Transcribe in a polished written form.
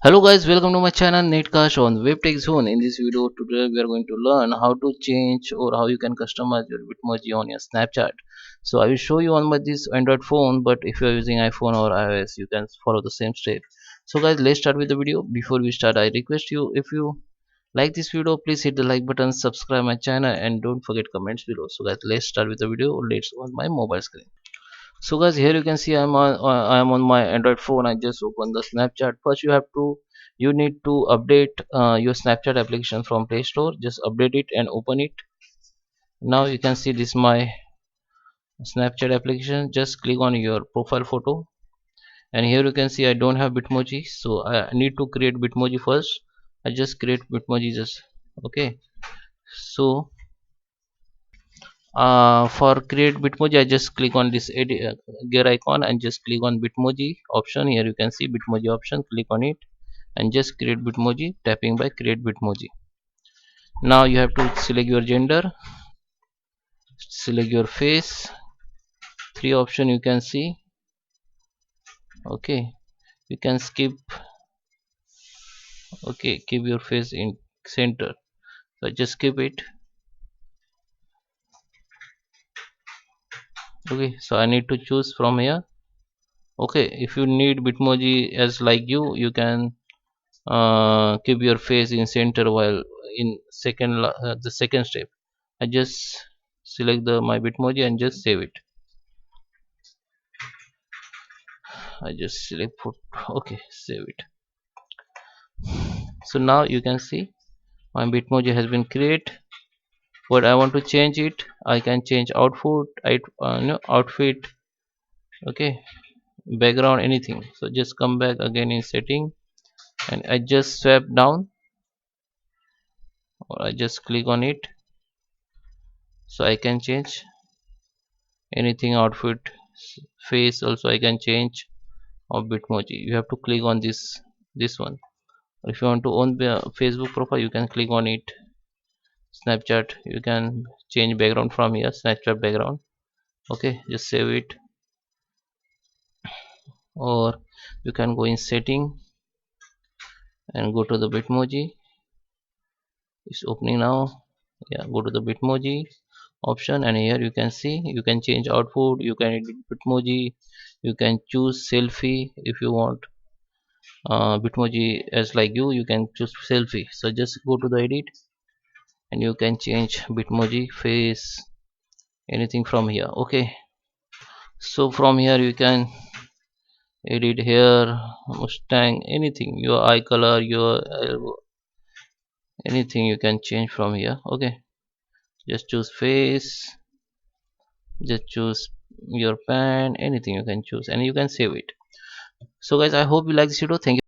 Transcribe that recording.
Hello guys, welcome to my channel NetCast on WebTech Zone. In this video today we are going to learn how to change or how you can customize your Bitmoji on your Snapchat. So I will show you on my this Android phone, but if you are using iPhone or iOS you can follow the same step. So guys, let's start with the video. Before we start, I request you, if you like this video, please hit the like button, subscribe my channel and don't forget comments below. So guys, let's start with the video. Let's on my mobile screen. So guys, here you can see I'm on my Android phone. I just open the Snapchat. First you need to update your Snapchat application from Play Store. Just update it and open it. Now you can see this my Snapchat application. Just click on your profile photo, and here you can see I don't have Bitmoji, so I need to create Bitmoji first. I just create Bitmoji just okay. So for create Bitmoji, I just click on this gear icon and just click on Bitmoji option. Here you can see Bitmoji option, click on it and just create Bitmoji, tapping by create Bitmoji. Now you have to select your gender, select your face, three option you can see. Okay, you can skip. Okay, keep your face in center, so just skip it. Okay, so I need to choose from here. Okay, if you need Bitmoji as like you can keep your face in center while in the second step. I just select the my Bitmoji and just save it. I just select put. Okay, save it. So now you can see my Bitmoji has been created. What I want to change it, I can change outfit. Okay, background, anything. So just come back again in setting and I just swap down, or I just click on it, so I can change anything. Outfit, face also I can change of Bitmoji. You have to click on this one. If you want to own the Facebook profile, you can click on it. Snapchat, you can change background from here, Snapchat background. Okay, just save it, or you can go in setting and go to the Bitmoji. It's opening now. Yeah, go to the Bitmoji option and here you can see you can change output, you can edit Bitmoji, you can choose selfie. If you want Bitmoji as like you can choose selfie. So just go to the edit and you can change Bitmoji face, anything from here. Okay, so from here you can edit hair, mustang, anything, your eye color, your anything you can change from here. Okay, just choose face, just choose your pen, anything you can choose and you can save it. So guys, I hope you like this video. Thank you.